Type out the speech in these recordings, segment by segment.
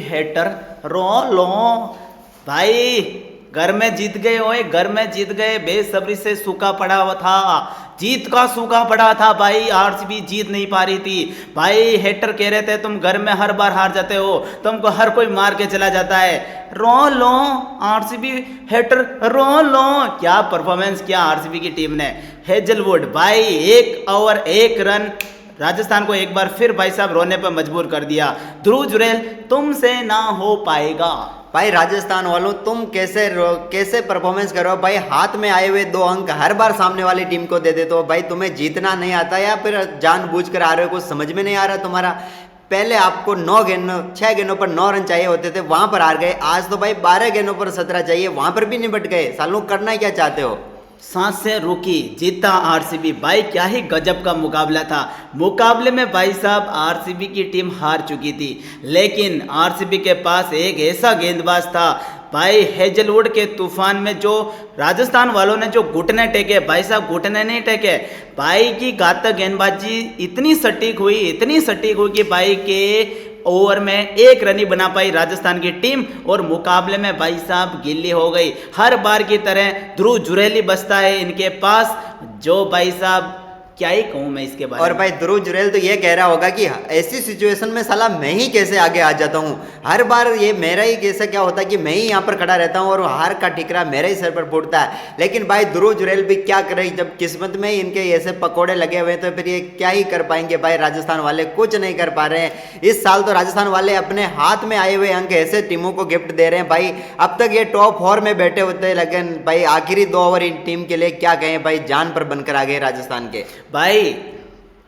Hater रो लो भाई, घर में जीत गए, ओए घर में जीत गए। बेसब्री से सूखा पड़ा हुआ था, जीत का सूखा पड़ा था भाई। आरसीबी जीत नहीं पा रही थी भाई। हेटर कह रहे थे तुम घर में हर बार हार जाते हो, तुमको हर कोई मार के चला जाता है। रो लो आरसीबी हेटर, रो लो। क्या परफॉर्मेंस किया आरसीबी की टीम ने। हेजलवुड भाई 1 ओवर 1 रन राजस्थान को एक बार फिर भाई साहब रोने पर मजबूर कर दिया। ध्रुव जुरैल तुमसे ना हो पाएगा। भाई राजस्थान वालों तुम कैसे परफॉर्मेंस करो भाई। हाथ में आए हुए 2 अंक हर बार सामने वाली टीम को दे देते हो भाई। तुम्हें जीतना नहीं आता या फिर जानबूझकर आ रहे हो, कुछ समझ में नहीं आ रहा तुम्हारा। पहले आपको 6 गेंदों पर 9 रन चाहिए होते थे, वहां पर हार गए। आज तो भाई 12 गेंदों पर 17 चाहिए, वहां पर भी निपट गए। सालों करना क्या चाहते हो। सांसें रुकी, जीता आरसीबी भाई। क्या ही गजब का मुकाबला था। मुकाबले में भाई साहब आरसीबी की टीम हार चुकी थी, लेकिन आरसीबी के पास एक ऐसा गेंदबाज था भाई। हेजलवुड के तूफान में जो राजस्थान वालों ने जो घुटने टेके भाई साहब, घुटने नहीं टेके भाई की घातक गेंदबाजी इतनी सटीक हुई कि भाई के ओवर में 1 रन ही बना पाई राजस्थान की टीम, और मुकाबले में भाई साहब गिल्ली हो गई। हर बार की तरह ध्रुव जुरैल बचता है इनके पास, जो भाई साहब क्या ही कहूं मैं इसके बारे में। और भाई ध्रुव जुरैल तो ये कह रहा होगा कि ऐसी सिचुएशन में साला मैं ही कैसे आगे आ जाता हूँ। हर बार ये मेरा ही कैसे क्या होता है कि मैं ही यहाँ पर खड़ा रहता हूँ और हार का ठिकरा मेरे ही सर पर फूटता है। लेकिन भाई ध्रुव जुरैल भी क्या करे, जब किस्मत में ही इनके ऐसे पकोड़े लगे हुए हैं तो फिर ये क्या ही कर पाएंगे भाई। राजस्थान वाले कुछ नहीं कर पा रहे हैं इस साल। तो राजस्थान वाले अपने हाथ में आए हुए अंक ऐसे टीमों को गिफ्ट दे रहे हैं भाई। अब तक ये टॉप 4 में बैठे होते हैं, लेकिन भाई आखिरी 2 ओवर इन टीम के लिए क्या कहें भाई, जान पर बनकर आ गए राजस्थान के। भाई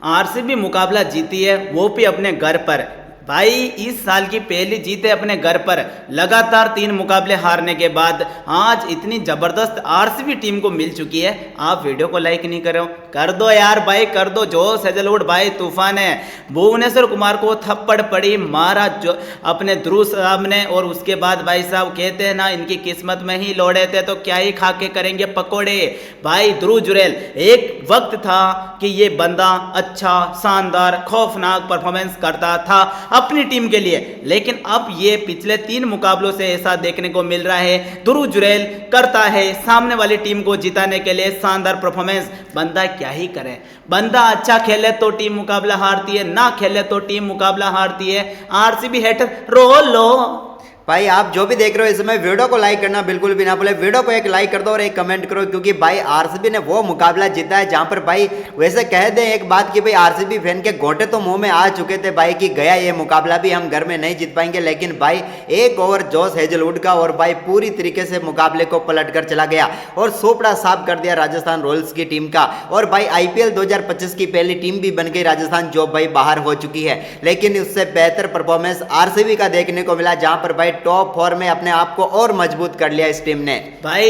आरसीबी मुकाबला जीती है, वो भी अपने घर पर भाई। इस साल की पहली जीत है अपने घर पर, लगातार 3 मुकाबले हारने के बाद आज इतनी जबरदस्त आरसीबी टीम को मिल चुकी है। आप वीडियो को लाइक नहीं कर रहे हो, कर दो यार भाई, कर दो। जोश हेजलवुड भाई तूफान है। भुवनेश्वर कुमार को थप्पड़ पड़ी मारा जो अपने ध्रुव साहब ने, और उसके बाद भाई साहब कहते हैं ना इनकी किस्मत में ही लोड़े थे तो क्या ही खा के करेंगे पकोड़े। भाई ध्रुव जुरैल, एक वक्त था कि ये बंदा अच्छा शानदार खौफनाक परफॉर्मेंस करता था अपनी टीम के लिए, लेकिन अब ये पिछले 3 मुकाबलों से ऐसा देखने को मिल रहा है। ध्रुव जुरैल करता है सामने वाली टीम को जिताने के लिए शानदार परफॉर्मेंस। बंदा क्या ही करे, बंदा अच्छा खेले तो टीम मुकाबला हारती है, ना खेले तो टीम मुकाबला हारती है। आरसीबी हेटर रो लो। भाई आप जो भी देख रहे हो इस समय वीडियो को लाइक करना बिल्कुल भी ना भूले। वीडियो को एक लाइक कर दो और एक कमेंट करो, क्योंकि भाई आरसीबी ने वो मुकाबला जीता है जहां पर भाई वैसे कह दें एक बात कि भाई आरसीबी फैन के गोटे तो मुंह में आ चुके थे भाई कि गया ये मुकाबला भी हम घर में नहीं जीत पाएंगे। लेकिन भाई 1 ओवर जोश हेजलवुड का और भाई पूरी तरीके से मुकाबले को पलट कर चला गया और सोपड़ा साफ कर दिया राजस्थान रॉयल्स की टीम का। और भाई आईपीएल 2025 की पहली टीम भी बन गई राजस्थान, जो भाई बाहर हो चुकी है। लेकिन उससे बेहतर परफॉर्मेंस आरसीबी का देखने को मिला, जहां पर भाई टॉप 4 में अपने आप को और मजबूत कर लिया इस टीम ने। भाई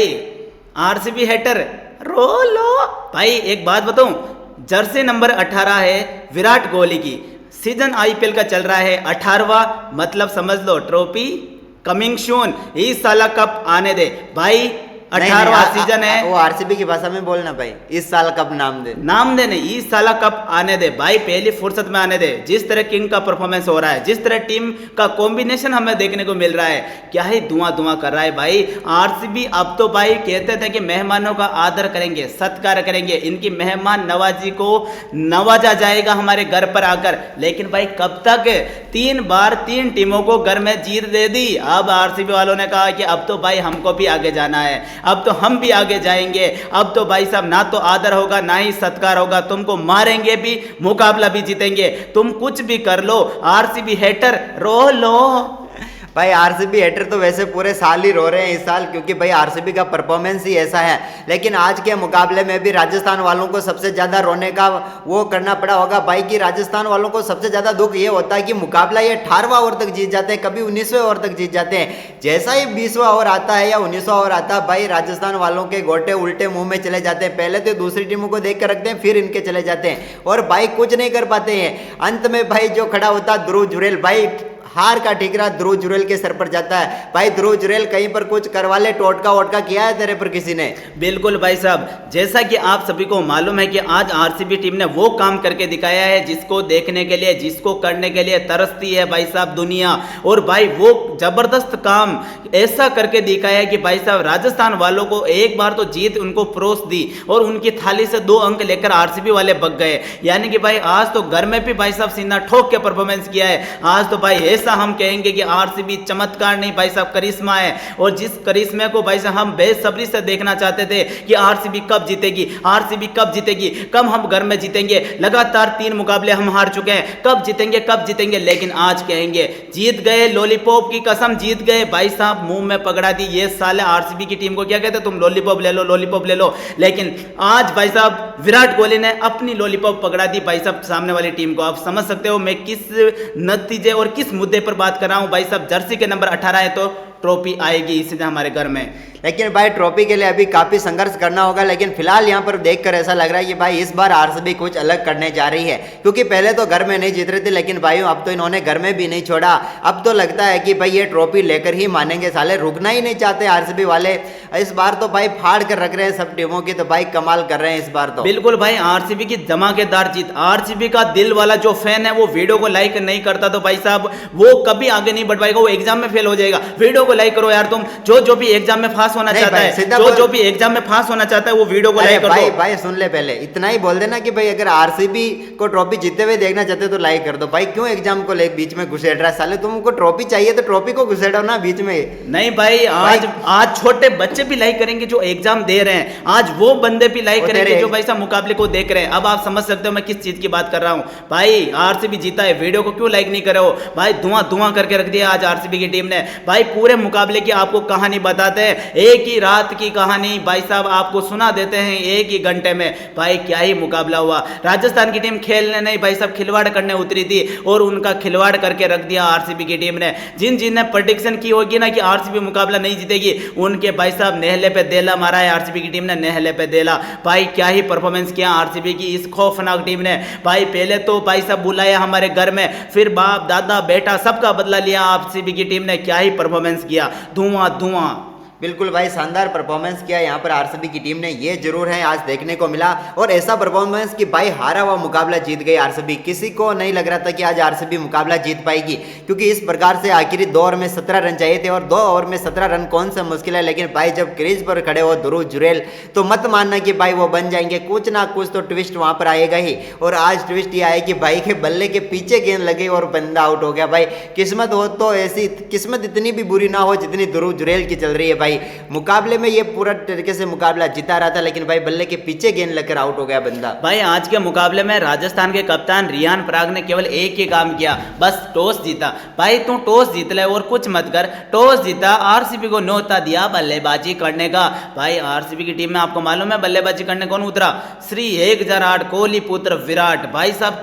आरसीबी हेटर रो लो। भाई एक बात बताऊं, जर्सी नंबर 18 है विराट कोहली की। सीजन आईपीएल का चल रहा है 18वां, मतलब समझ लो ट्रॉफी कमिंग सून। इस साल कप आने दे भाई, 18वां सीजन है। वो आरसीबी की भाषा में बोलना भाई, इस साल कप नाम दे नहीं, इस साल कप आने दे भाई, पहली फुर्सत में आने दे। जिस तरह किंग का परफॉर्मेंस हो रहा है, जिस तरह टीम का कॉम्बिनेशन हमें देखने को मिल रहा है, क्या ही धुआं कर रहा है भाई आरसीबी। अब तो भाई कहते थे कि मेहमानों का आदर करेंगे, सत्कार करेंगे, इनकी मेहमान नवाजी को नवाजा जाएगा हमारे घर पर आकर। लेकिन भाई कब तक, 3 बार 3 टीमों को घर में जीत दे दी। अब आरसीबी वालों ने कहा कि अब तो भाई हमको भी आगे जाना है, अब तो हम भी आगे जाएंगे। अब तो भाई साहब ना तो आदर होगा ना ही सत्कार होगा, तुमको मारेंगे भी, मुकाबला भी जीतेंगे। तुम कुछ भी कर लो, आरसीबी हेटर रो लो। भाई आरसीबी हेटर तो वैसे पूरे साल ही रो रहे हैं इस साल, क्योंकि भाई आरसीबी का परफॉर्मेंस ही ऐसा है। लेकिन आज के मुकाबले में भी राजस्थान वालों को सबसे ज्यादा रोने का वो करना पड़ा होगा भाई कि राजस्थान वालों को सबसे ज्यादा दुख ये होता है कि मुकाबला ये 18वां ओवर तक जीत जाते हैं, कभी 19वें ओवर तक जीत जाते हैं। जैसा ही 20वां ओवर आता है या 19वां ओवर आता है भाई, राजस्थान वालों के गोटे उल्टे मुंह में चले जाते हैं। पहले तो दूसरी टीमों को देख कर रखते हैं, फिर इनके चले जाते हैं और भाई कुछ नहीं कर पाते हैं। अंत में भाई जो खड़ा होता ध्रुव जुरैल, भाई हार का ठिकरा ध्रुव जुरेल के सर पर जाता है। भाई ध्रुव जुरेल कहीं पर कुछ करवा ले, टोटका वोटका किया है तेरे पर किसी ने? बिल्कुल भाई साहब, जैसा कि आप सभी को मालूम है कि आज आरसीबी टीम ने वो काम करके दिखाया है जिसको देखने के लिए, जिसको करने के लिए तरसती है भाई साहब दुनिया। और भाई वो जबरदस्त काम ऐसा करके दिखाया है कि भाई साहब राजस्थान वालों को एक बार तो जीत उनको परोस दी और उनकी थाली से 2 अंक लेकर आरसीबी वाले बग गए। यानी कि भाई आज तो घर में भी भाई साहब सीना ठोक के परफॉर्मेंस किया है। आज तो भाई ऐसा हम कहेंगे कि आरसीबी चमत्कार नहीं भाई साहब करिश्मा है, और जिस करिश्मे को भाई साहब हम बेसब्री से देखना चाहते थे कि आरसीबी कब जीतेगी, आरसीबी कब जीतेगी, कब हम घर में जीतेंगे। लगातार 3 मुकाबले हम हार चुके हैं, कब जीतेंगे कब जीतेंगे, लेकिन आज कहेंगे जीत गए, लॉलीपॉप की कसम जीत गए। भाई साहब मुंह में पकड़ा दी ये साले आरसीबी की टीम को, क्या कहते तुम लॉलीपॉप ले लो, लॉलीपॉप ले लो। लेकिन आज भाई साहब विराट कोहली ने अपनी लॉलीपॉप पकड़ा दी भाई साहब सामने वाली टीम को। आप समझ सकते हो मैं किस नतीजे और किस मुद्दे पर बात कर रहा हूं। भाई साहब जर्सी के नंबर 18 है तो ट्रॉफी आएगी इसी दिन हमारे घर में। लेकिन भाई ट्रॉफी के लिए अभी काफी संघर्ष करना होगा, लेकिन फिलहाल यहाँ पर देखकर ऐसा लग रहा है कि भाई इस बार आरसीबी कुछ अलग करने जा रही है, क्योंकि पहले तो घर में नहीं जीत रही थी, लेकिन भाई अब तो इन्होंने घर में भी नहीं छोड़ा। अब तो लगता है कि भाई ये ट्रॉफी लेकर ही मानेंगे, साले रुकना ही नहीं चाहते आरसीबी वाले। इस बार तो भाई फाड़ कर रख रहे हैं सब टीमों की, तो भाई कमाल कर रहे हैं इस बार तो। बिल्कुल भाई आरसीबी की धमाकेदार जीत। आरसीबी का दिल वाला जो फैन है वो वीडियो को लाइक नहीं करता तो भाई साहब वो कभी आगे नहीं बढ़ पाएगा, वो एग्जाम में फेल हो जाएगा। वीडियो को लाइक करो यार, तुम जो भी एग्जाम में पास होना चाहता है, जो भी एग्जाम में पास होना चाहता है वो वीडियो को लाइक कर दो। भाई सुन ले, पहले इतना ही बोल देना कि भाई अगर आरसीबी को ट्रॉफी जीतते हुए देखना चाहते हो तो लाइक कर दो। भाई क्यों एग्जाम को ले बीच में घुसेड़ रहा है साले, तुमको ट्रॉफी चाहिए तो ट्रॉफी को घुसेड़ो ना बीच में। नहीं भाई आज छोटे बच्चे भी लाइक करेंगे जो एग्जाम दे रहे हैं, आज वो बंदे भी लाइक करेंगे जो भाई साहब मुकाबले को देख रहे हैं। अब आप समझ सकते हो मैं किस चीज की बात कर रहा हूं। भाई आरसीबी जीता है, वीडियो को क्यों लाइक नहीं करे हो भाई? धुआं करके रख दिया आज आरसीबी की टीम ने। भाई पूरे मुकाबले की आपको कहानी बताते हैं, एक ही रात की कहानी भाई साहब आपको सुना देते हैं एक ही घंटे में। भाई क्या ही मुकाबला हुआ। राजस्थान की टीम खेलने नहीं भाई साहब खिलवाड़ करने उतरी थी और उनका खिलवाड़ करके रख दिया आरसीबी की टीम ने। जिन ने प्रेडिक्शन की होगी ना कि आरसीबी मुकाबला नहीं जीतेगी, उनके भाई साहब नेहले पे देला मारा है आरसीबी की टीम ने, नेहले पे देला। भाई क्या ही परफॉर्मेंस किया आरसीबी की इस खौफनाक टीम ने। भाई पहले तो भाई साहब बुलाया हमारे घर में, फिर बाप दादा बेटा सबका बदला लिया आरसीबी की टीम ने। क्या ही परफॉर्मेंस किया, धुआं। बिल्कुल भाई शानदार परफॉर्मेंस किया यहाँ पर आरसीबी की टीम ने, ये जरूर है आज देखने को मिला। और ऐसा परफॉर्मेंस कि भाई हारा हुआ मुकाबला जीत गई आरसीबी। किसी को नहीं लग रहा था कि आज आरसीबी मुकाबला जीत पाएगी, क्योंकि इस प्रकार से आखिरी 2 ओवर में 17 रन चाहिए थे और 2 ओवर में 17 रन कौन सा मुश्किल है। लेकिन भाई जब क्रीज पर खड़े हो ध्रुव जुरेल तो मत मानना कि भाई वो बन जाएंगे, कुछ ना कुछ तो ट्विस्ट वहां पर आएगा ही। और आज ट्विस्ट ये आया कि भाई के बल्ले के पीछे गेंद लगी और बंदा आउट हो गया। भाई किस्मत हो तो ऐसी किस्मत इतनी भी बुरी ना हो जितनी ध्रुव जुरेल की चल रही है। भाई मुकाबले में ये पूरा तरीके से मुकाबला जीता रहा था, लेकिन भाई बल्ले के पीछे गेंद लगकर आउट हो गया बंदा। भाई आज के मुकाबले में राजस्थान के कप्तान रियान पराग ने केवल एक ही काम किया, बस टॉस जीता। भाई तू टॉस जीत ले और कुछ मत कर, टॉस जीता, आरसीबी को न्योता दिया बल्लेबाजी करने का। भाई आरसीबी की टीम में आपको मालूम है बल्लेबाजी करने कौन उतरा? श्री 1008 कोहली पुत्र विराट। भाई साहब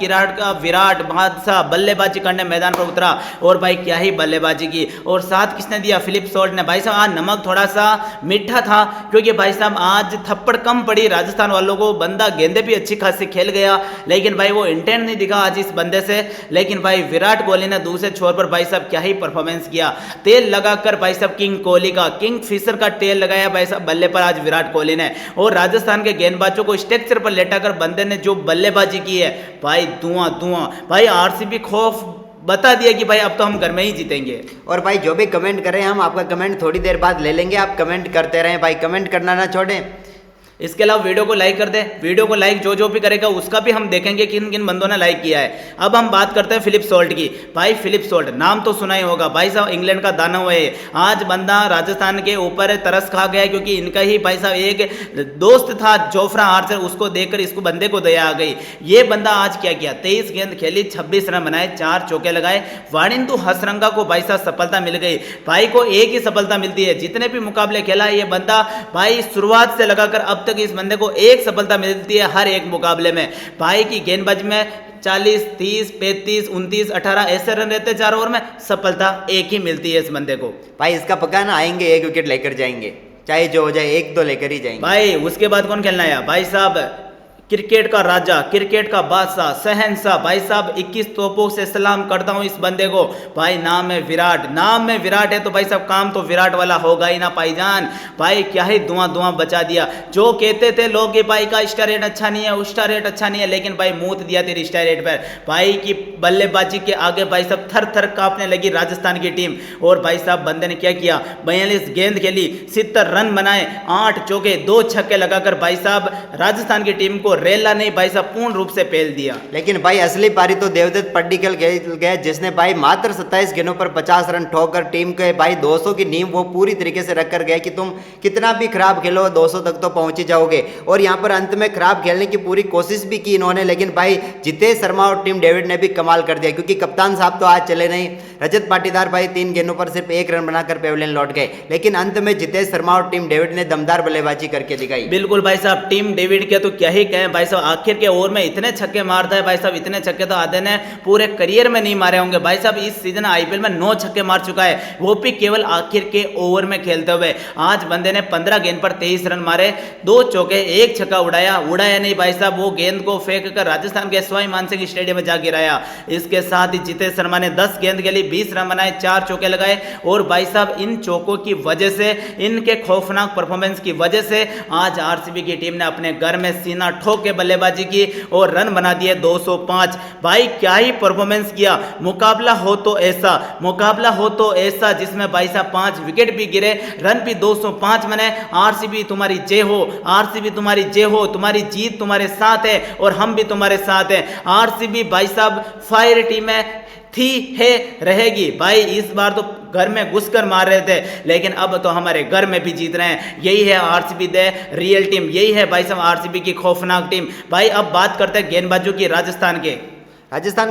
विराट बादशाह बल्लेबाजी करने मैदान पर उतरा और भाई क्या ही बल्लेबाजी की। और साथ किसने दिया? फिलिप सॉल्ट ने। भाई साहब आज नमक थोड़ा सा मीठा था, क्योंकि भाई साहब आज थप्पड़ कम पड़ी राजस्थान वालों को। बंदा गेंदे भी अच्छी खासी खेल गया, लेकिन भाई वो इंटेंट नहीं दिखा आज इस बंदे से। लेकिन भाई विराट कोहली ने दूसरे छोर पर भाई साहब क्या ही परफॉर्मेंस किया। तेल लगाकर भाई साहब किंग कोहली का, किंग फिशर का तेल लगाया भाई साहब बल्ले पर आज विराट कोहली ने। और राजस्थान के गेंदबाजों को स्ट्रक्चर पर लेटाकर बंदे ने जो बल्लेबाजी की है भाई धुआं। भाई आरसीबी खौफ बता दिया कि भाई अब तो हम घर में ही जीतेंगे। और भाई जो भी कमेंट करें हम आपका कमेंट थोड़ी देर बाद ले लेंगे, आप कमेंट करते रहें भाई, कमेंट करना ना छोड़ें। इसके अलावा वीडियो को लाइक कर दे, वीडियो को लाइक जो भी करेगा उसका भी हम देखेंगे किन किन बंदों ने लाइक किया है। अब हम बात करते हैं फिलिप सॉल्ट की। भाई फिलिप सॉल्ट नाम तो सुना ही होगा, भाई साहब इंग्लैंड का दाना हुआ है। आज बंदा राजस्थान के ऊपर तरस खा गया, क्योंकि इनका ही भाई साहब एक दोस्त था जोफ्रा आर्चर, उसको देखकर इसको बंदे को दया आ गई। ये बंदा आज क्या किया, 23 गेंद खेली, 26 रन बनाए, 4 चौके लगाए। वाणिंदु हसरंगा को भाई साहब सफलता मिल गई। भाई को एक ही सफलता मिलती है, जितने भी मुकाबले खेला ये बंदा भाई शुरुआत से लगाकर अब तक इस बंदे को एक सफलता मिलती है हर एक मुकाबले में। भाई की गेंदबाजी में 40, 30, 35, 29, 18 ऐसे रन रहते 4 ओवर में, सफलता एक ही मिलती है इस बंदे को। भाई इसका पक्का ना आएंगे 1 विकेट लेकर जाएंगे, चाहे जो हो जाए 1-2 लेकर ही जाएंगे। भाई उसके बाद कौन खेलना है भाई साहब? क्रिकेट का राजा, क्रिकेट का बादशाह, शहंशाह, भाई साहब 21 तोपों से सलाम करता हूं इस बंदे को। भाई नाम है विराट, नाम में विराट है तो भाई साहब काम तो विराट वाला होगा ही ना भाईजान। भाई क्या ही धुआं धुआं बचा दिया। जो कहते थे लोग कि भाई का स्टार रेट अच्छा नहीं है, उसका रेट अच्छा नहीं है, लेकिन भाई मूत दिया तेरी स्टार रेट पर। भाई की बल्लेबाजी के आगे भाई साहब थर थर कांपने लगी राजस्थान की टीम। और भाई साहब बंदे ने क्या किया, 42 गेंद खेली, 70 रन बनाए, 8 चौके 2 छक्के लगाकर भाई साहब राजस्थान की टीम को रेला नहीं भाई साहब पूर्ण रूप से पेल दिया। लेकिन भाई असली पारी तो देवदत्त पड्डीकल गए, जिसने भाई मात्र 27 गेंदों पर 50 रन ठोकर टीम के भाई 200 की नींव वो पूरी तरीके से रख कर गए कि तुम कितना भी खराब खेलो 200 तक तो पहुंच ही जाओगे। और यहाँ पर अंत में खराब खेलने की पूरी कोशिश भी की इन्होंने, लेकिन भाई जितेश शर्मा और टीम डेविड ने भी कमाल कर दिया, क्योंकि कप्तान साहब तो आज चले नहीं। रजत पाटीदार भाई 3 गेंदों पर सिर्फ 1 रन बनाकर पेविलियन लौट गए, लेकिन अंत में जितेश शर्मा और टीम डेविड ने दमदार बल्लेबाजी करके दिखाई। बिल्कुल भाई साहब, टीम डेविड के तो क्या ही कहें भाई साहब, आखिर के ओवर में इतने छक्के मारता है भाई साहब, इतने छक्के तो आधे ने पूरे करियर में नहीं मारे होंगे भाई साहब। इस सीजन आईपीएल में 9 छक्के मार चुका है, वो भी केवल आखिर के ओवर में खेलते हुए। आज बंदे ने 15 गेंद पर 23 रन मारे, 2 चौके 1 छक्का उड़ाया नहीं भाई साहब, वो गेंद को फेंक कर राजस्थान के सवाई मानसिंह स्टेडियम में जा गिराया। इसके साथ ही जितेश शर्मा ने 10 गेंद के लिए 20 रन बनाए, 4 चौके लगाए। और भाई साहब इन चौकों की वजह से, इनके खौफनाक परफॉर्मेंस की वजह से आज आरसीबी की टीम ने अपने घर में सीना ठोक के बल्लेबाजी की और रन बना दिए 205। भाई क्या ही परफॉर्मेंस किया। मुकाबला हो तो ऐसा, मुकाबला हो तो ऐसा जिसमें भाई साहब 5 विकेट भी गिरे, रन भी 205 बने। आरसीबी तुम्हारी जय हो, आरसीबी तुम्हारी जय हो, तुम्हारी जीत तुम्हारे साथ है और हम भी तुम्हारे साथ हैं। आरसीबी भाई साहब फायर टीम है, थी, है, रहेगी। भाई इस बार तो घर में घुसकर मार रहे थे, लेकिन अब तो हमारे घर में भी जीत रहे हैं। यही है आरसीबी द रियल टीम, यही है भाई साहब आरसीबी की खौफनाक टीम। भाई अब बात करते हैं गेंदबाजों की राजस्थान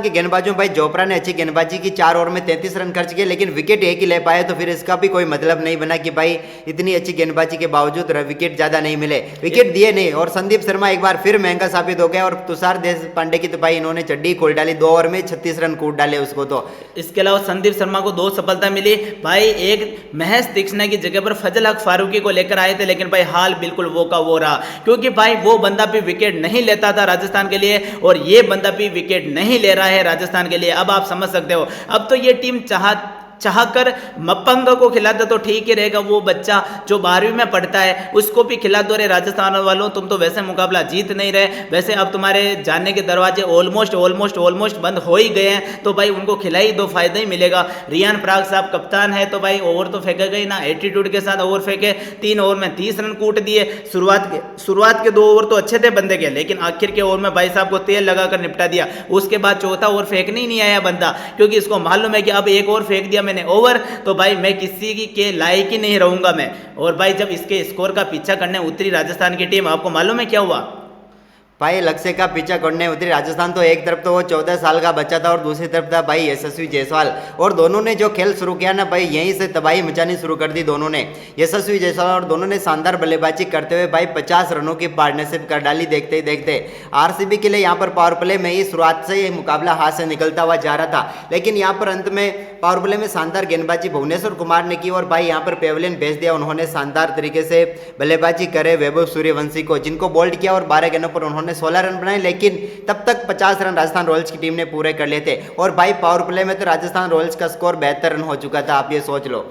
के गेंदबाजों भाई चोपड़ा ने अच्छी गेंदबाजी की, 4 ओवर में 33 रन खर्च किए, लेकिन विकेट एक ही ले पाए, तो फिर इसका भी कोई मतलब नहीं बना कि भाई इतनी अच्छी गेंदबाजी के बावजूद विकेट ज्यादा नहीं मिले, विकेट दिए नहीं। और संदीप शर्मा एक बार फिर महंगा साबित हो गया, और तुषार देशपांडे की तो भाई इन्होंने चड्डी खोल डाली, 2 ओवर में 36 रन कूट डाले उसको। तो इसके अलावा संदीप शर्मा को 2 सफलता मिली। भाई एक महज तीक्ष्ण की जगह पर फजल हक फारूकी को लेकर आए थे, लेकिन भाई हाल बिल्कुल वो का वो रहा, क्योंकि भाई वो बंदा भी विकेट नहीं लेता था राजस्थान के लिए, और ये बंदा भी विकेट नहीं ले रहा है राजस्थान के लिए। अब आप समझ सकते हो, अब तो ये टीम चाहकर मपंग को खिलाते तो ठीक ही रहेगा, वो बच्चा जो 12वीं में पढ़ता है उसको भी खिला दो रे राजस्थान वालों, तुम तो वैसे मुकाबला जीत नहीं रहे, वैसे अब तुम्हारे जाने के दरवाजे ऑलमोस्ट बंद हो ही गए हैं, तो भाई उनको खिला ही दो, फायदा ही मिलेगा। रियान पराग साहब कप्तान है, तो भाई ओवर तो फेंकेगा ही ना, एटीट्यूड के साथ ओवर फेंके, 3 ओवर में 30 रन कूट दिए। शुरुआत के 2 ओवर तो अच्छे थे बंदे के, लेकिन आखिर के ओवर में भाई साहब को तेल लगाकर निपटा दिया। उसके बाद चौथा ओवर फेंकने ही नहीं आया बंदा, क्योंकि इसको मालूम है कि अब एक ओवर फेंक दिया मैंने ओवर, तो भाई मैं किसी के लायक ही नहीं रहूंगा मैं। और भाई जब इसके स्कोर का पीछा करने उतरी राजस्थान की टीम, आपको मालूम है क्या हुआ? भाई लक्ष्य का पीछा करने उतरी राजस्थान, तो एक तरफ तो वो 14 साल का बच्चा था और दूसरी तरफ था भाई यशस्वी जायसवाल, और दोनों ने जो खेल शुरू किया ना भाई, यहीं से तबाही मचानी शुरू कर दी दोनों ने। यशस्वी जायसवाल और दोनों ने शानदार बल्लेबाजी करते हुए भाई 50 रनों की पार्टनरशिप कर डाली देखते ही देखते। आरसीबी के लिए यहाँ पर पावर प्ले में ही शुरुआत से ही मुकाबला हाथ से निकलता हुआ जा रहा था, लेकिन यहाँ पर अंत में पावर प्ले में शानदार गेंदबाजी भुवनेश्वर कुमार ने की, और भाई यहाँ पर पेविलियन भेज दिया उन्होंने शानदार तरीके से बल्लेबाजी करे वैभव सूर्यवंशी को, जिनको बोल्ड किया, और 12 गेंदों पर उन्होंने 16 रन बनाए, लेकिन तब तक 50 रन राजस्थान रॉयल्स की टीम ने पूरे कर लिए थे। और भाई पावर प्ले में तो राजस्थान रॉयल्स का स्कोर 72 रन हो चुका था, आप ये सोच लो।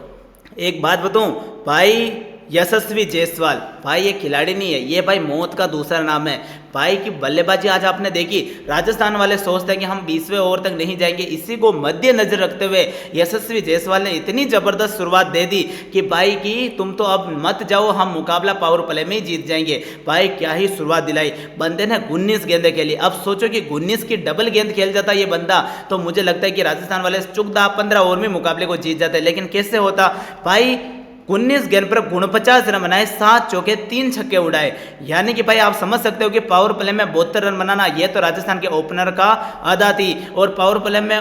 एक बात बताऊं भाई, यशस्वी जायसवाल भाई ये खिलाड़ी नहीं है, ये भाई मौत का दूसरा नाम है। भाई की बल्लेबाजी आज आपने देखी, राजस्थान वाले सोचते हैं कि हम 20वें ओवर तक नहीं जाएंगे, इसी को मद्देनजर रखते हुए यशस्वी जायसवाल ने इतनी जबरदस्त शुरुआत दे दी कि भाई की तुम तो अब मत जाओ, हम मुकाबला पावर प्ले में ही जीत जाएंगे। भाई क्या ही शुरुआत दिलाई बंदे ने, 19 गेंदें खेली। अब सोचो कि 19 की डबल गेंद खेल जाता ये बंदा, तो मुझे लगता है कि राजस्थान वाले चुकदा 15 ओवर में मुकाबले को जीत जाते, लेकिन कैसे होता भाई, 19 गेंद पर 49 रन बनाए, 7 चौके 3 छक्के उड़ाए। यानी कि भाई आप समझ सकते हो कि पावर प्ले में 72 रन बनाना, यह तो राजस्थान के ओपनर का अदा थी। और पावर प्ले में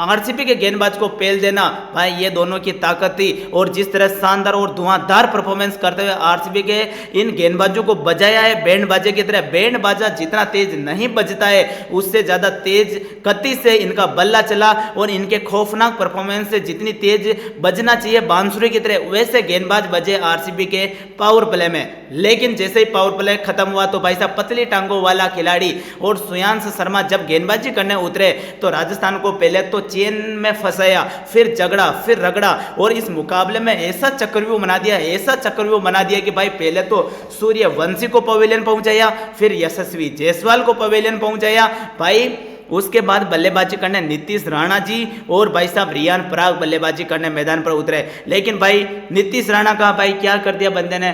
आरसीबी के गेंदबाज को पेल देना, भाई ये दोनों की ताकत थी। और जिस तरह शानदार और धुआंधार परफॉर्मेंस करते हुए आरसीबी के इन गेंदबाजों को बजाया है बैंड बाजे की तरह। बैंड बाजा जितना तेज नहीं बजता है उससे ज्यादा तेज गति से इनका बल्ला चला और इनके खौफनाक परफॉर्मेंस से जितनी तेज बजना चाहिए बांसुरी की तरह वैसे गेंदबाज बजे आरसीबी के पावर प्ले में। लेकिन जैसे ही पावर प्ले खत्म हुआ तो भाई साहब पतली टांगों वाला खिलाड़ी और श्रेयांश शर्मा जब गेंदबाजी करने उतरे तो राजस्थान को पहले तो चेन में फंसाया, फिर झगड़ा, फिर रगड़ा और इस मुकाबले में ऐसा चक्रव्यूह बना दिया, ऐसा चक्रव्यूह बना दिया कि भाई पहले तो सूर्यवंशी को पवेलियन पहुंचाया, फिर यशस्वी जायसवाल को पवेलियन पहुंचाया। भाई उसके बाद बल्लेबाजी करने नीतीश राणा जी और भाई साहब रियान पराग बल्लेबाजी करने मैदान पर उतरे। लेकिन भाई नीतीश राणा का भाई क्या कर दिया बंदे ने,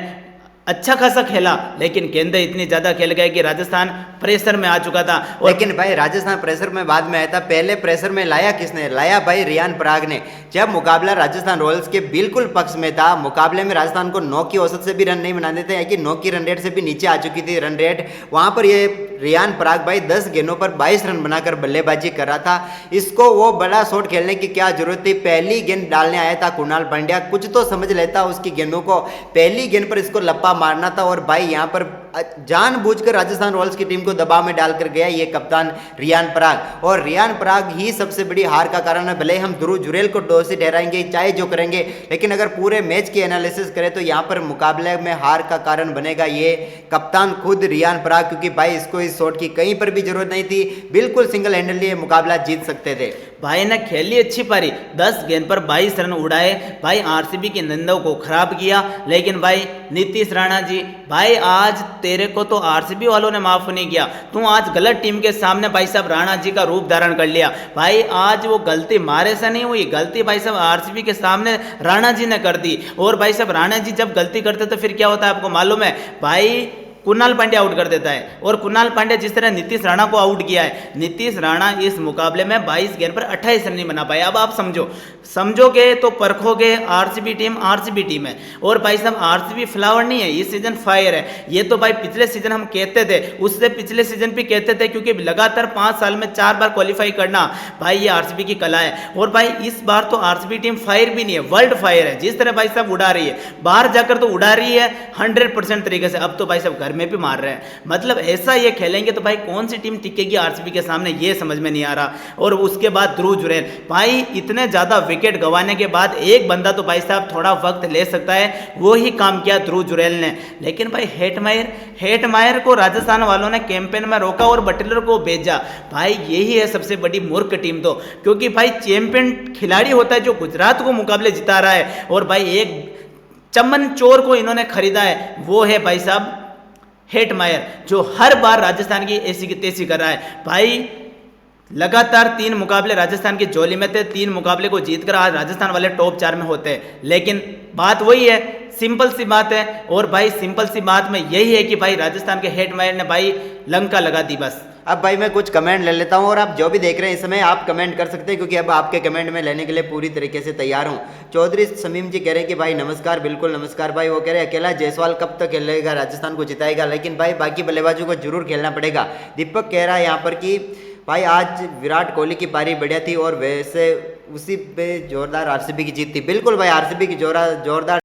अच्छा खासा खेला लेकिन गेंदें इतनी ज्यादा खेल गए कि राजस्थान प्रेशर में आ चुका था। और लेकिन भाई राजस्थान प्रेशर में बाद में आया था, पहले प्रेशर में लाया किसने, लाया भाई रियान पराग ने। जब मुकाबला राजस्थान रॉयल्स के बिल्कुल पक्ष में था, मुकाबले में राजस्थान को 9 की औसत से भी रन नहीं बनाने थे, कि 9 की रन रेट से भी नीचे आ चुकी थी रन रेट, वहां पर ये रियान पराग भाई 10 गेंदों पर 22 रन बनाकर बल्लेबाजी कर रहा था। इसको वो बड़ा शॉट खेलने की क्या जरूरत थी, पहली गेंद डालने आया था कुणाल पांड्या, कुछ तो समझ लेता उसकी गेंदों को, पहली गेंद पर इसको लप्पा मारना था। और भाई यहाँ पर जानबूझकर राजस्थान रॉयल्स की टीम को दबाव में डालकर गया ये कप्तान रियान पराग, और रियान पराग ही सबसे बड़ी हार का कारण है। भले हम ध्रुव जुरेल को दोषी ठहराएंगे चाहे जो करेंगे, लेकिन अगर पूरे मैच की एनालिसिस करें तो यहाँ पर मुकाबले में हार का कारण बनेगा ये कप्तान खुद रियान पराग, क्योंकि भाई इसको इस शॉट की कहीं पर भी जरूरत नहीं थी, बिल्कुल सिंगल हैंडली ये मुकाबला जीत सकते थे। भाई ने खेली अच्छी पारी, 10 गेंद पर 22 रन उड़ाए, भाई आरसीबी की निंदाओं को खराब किया। लेकिन भाई नीतीश राणा जी, भाई आज तेरे को तो आरसीबी वालों ने माफ नहीं किया, तू आज गलत टीम के सामने भाई साहब राणा जी का रूप धारण कर लिया। भाई आज वो गलती मारे से नहीं हुई, गलती भाई साहब आरसीबी के सामने राणा जी ने कर दी। और भाई साहब राणा जी जब गलती करते तो फिर क्या होता है आपको मालूम है, भाई कुणाल पांड्या आउट कर देता है। और कुणाल पांड्या जिस तरह नीतीश राणा को आउट किया है, नीतीश राणा इस मुकाबले में 22 गेंद पर 28 रन नहीं बना पाए। अब आप समझोगे तो परखोगे, आरसीबी टीम है। और भाई साहब आरसीबी फ्लावर नहीं है, इस सीजन फायर है। ये तो भाई पिछले सीजन हम कहते थे, उससे पिछले सीजन भी कहते थे, क्योंकि लगातार 5 साल में 4 बार क्वालिफाई करना भाई ये आरसीबी की कला है। और भाई इस बार तो आरसीबी टीम फायर भी नहीं है, वर्ल्ड फायर है। जिस तरह भाई साहब उड़ा रही है, बाहर जाकर तो उड़ा रही है 100% तरीके से, अब तो भाई साहब घर में भी मार रहे हैं। मतलब ऐसा ये खेलेंगे तो भाई कौन सी टीम टिकेगी आरसीबी के सामने, ये समझ में नहीं आ रहा। और उसके बाद ध्रुव जुरेल, भाई इतने ज्यादा विकेट गंवाने के बाद एक बंदा तो भाई साहब थोड़ा वक्त ले सकता है, वो ही काम किया ध्रुव जुरेल ने। लेकिन भाई हेटमायर को राजस्थान वालों ने कैंपेन में रोका और बटलर को भेजा। भाई यही है सबसे बड़ी मूर्ख टीम तो, क्योंकि भाई चैंपियन खिलाड़ी होता है जो गुजरात को मुकाबले जिता रहा है, और भाई एक चमन चोर को इन्होंने खरीदा है, वो है भाई साहब हेटमायर, जो हर बार राजस्थान की ऐसी की तैसी कर रहा है। भाई लगातार 3 मुकाबले राजस्थान की झोली में थे, 3 मुकाबले को जीतकर आज राजस्थान वाले टॉप 4 में होते हैं। लेकिन बात वही है, सिंपल सी बात है। और भाई सिंपल सी बात में यही है कि भाई राजस्थान के हेटमायर ने भाई लंका लगा दी बस। अब भाई मैं कुछ कमेंट ले लेता हूं, और आप जो भी देख रहे हैं इस समय आप कमेंट कर सकते हैं, क्योंकि अब आपके कमेंट में लेने के लिए पूरी तरीके से तैयार हूं। चौधरी समीम जी कह रहे हैं कि भाई नमस्कार, बिल्कुल नमस्कार भाई। वो कह रहे हैं अकेला जायसवाल कब तक खेलेगा, राजस्थान को जिताएगा, लेकिन भाई बाकी बल्लेबाजों को जरूर खेलना पड़ेगा। दीपक कह रहा है यहाँ पर कि भाई आज विराट कोहली की पारी बढ़िया थी और वैसे उसी पे जोरदार आरसीबी की जीत थी। बिल्कुल भाई आरसीबी की जोरदार